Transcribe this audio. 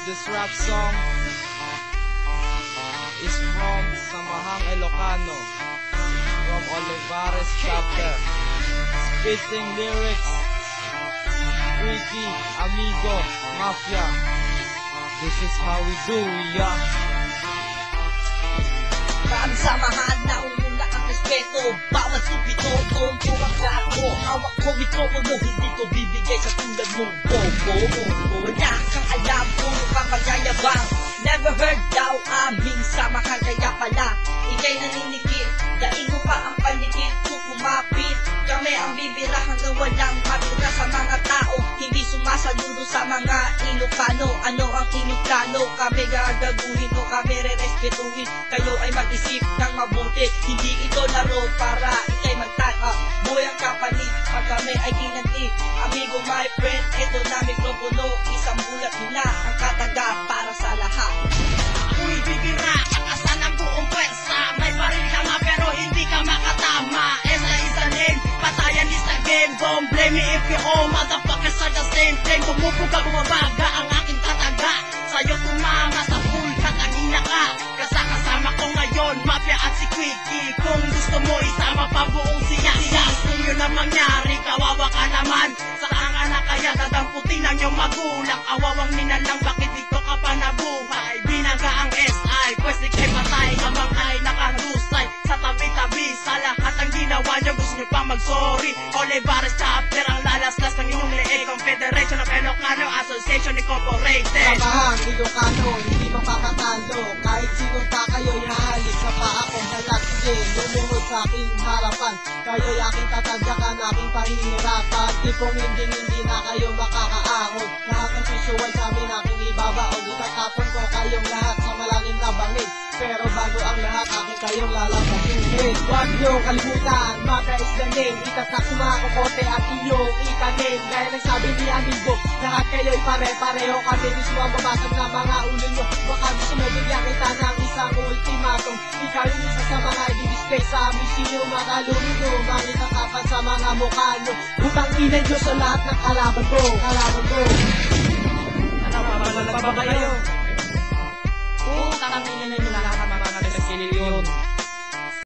This rap song is from Samahang Ilocano, from Olivares chapter. Spitting lyrics, Ricky, Amigo, Mafia. This is how we do, yeah. Maraming samahan na ununa ang respeto. Bawat supito, tonto ang gato. Hawak ko mikropono, hindi ko bibigay sa tulad mong bobo. Wala kang alam kung kapagayabang. Never heard daw aming samahan, kaya pala ikay naninikip. Daing mo pa ang panikit kung kumapit. Kami ang bibira hanggang walang mabira sa mga tao. Hindi sumasaludo sa mga Ilocano. Ano ang inyong plano? Kami gagaguhin o kami re-respetuhin. Kayo ay mag-isip ng mabuti. Hindi ito laro para ikay magtaka. Buhay ang kapalit pag kami ay ginanti. Amigo, my friend, ito na mikropono. Isang bulat nila ang kataga para sa lahat. Ako'y bibira, kakasan ang buong pwersa. May baril ka nga pero hindi ka makatama. Esa is the name, patayan is the game. Don't blame me if you all motherfuckers are the same thing. Bumubuga, bumabaga ang aking tataga. Sa'yo tumama sa pool, katangina ka. Kasama ko ngayon, Mafia at si Quickie. Kung gusto mo isama pa buong siya. Kung yun ang mangyari, kawawa ka naman. Saan ka na kaya dadamputin ang iyong magulang? Awawang nilalang, bakit dito ka pa nabuhay? Binaga ang SI, pwes ikay patay. Kamang ay nakarusay sa tabi-tabi. Sa lahat ang ginawa niyo, gusto niyo pa mag-sorry. Olivares chapter ang lalaslas ng inyong leeg. Confederation of Ilocano Association Incorporated. Samahang Ilocano, hindi mapapatalo. Kahit sino pa kayo, ihaalis sa paa kong halat. Sige, lumunod sa aking harapan. Kayo'y aking tatagyakan, aking pahihirapan. Tipong hindi na kayo makakaahon. Lahat ng susuway sa amin, aking ibabaon. Itatapon ko kayong lahat sa malalim na bangin. Pero bago ang lahat, aking kayong lalabasin. Huwag niyong kalimutan, Mafia is the name. Itatak sa mga kokote at iyong ikanin. Gaya ng sabi ni Amigo, lahat kayo'y pare-pareho. Kami mismo ang babasag na mga ulo nyo. Baka gusto mo bigyan kita ng isang ultimatum. Ikaw yung isa sa mga i-display sa amin. Sino makalunod nyo, mga tatapan sa mga mukha nyo. Utang ina nyo sa lahat ng kalaban ko. Ano pa ba kayo? Utang ina nyo lahat ng mga nagkililyon.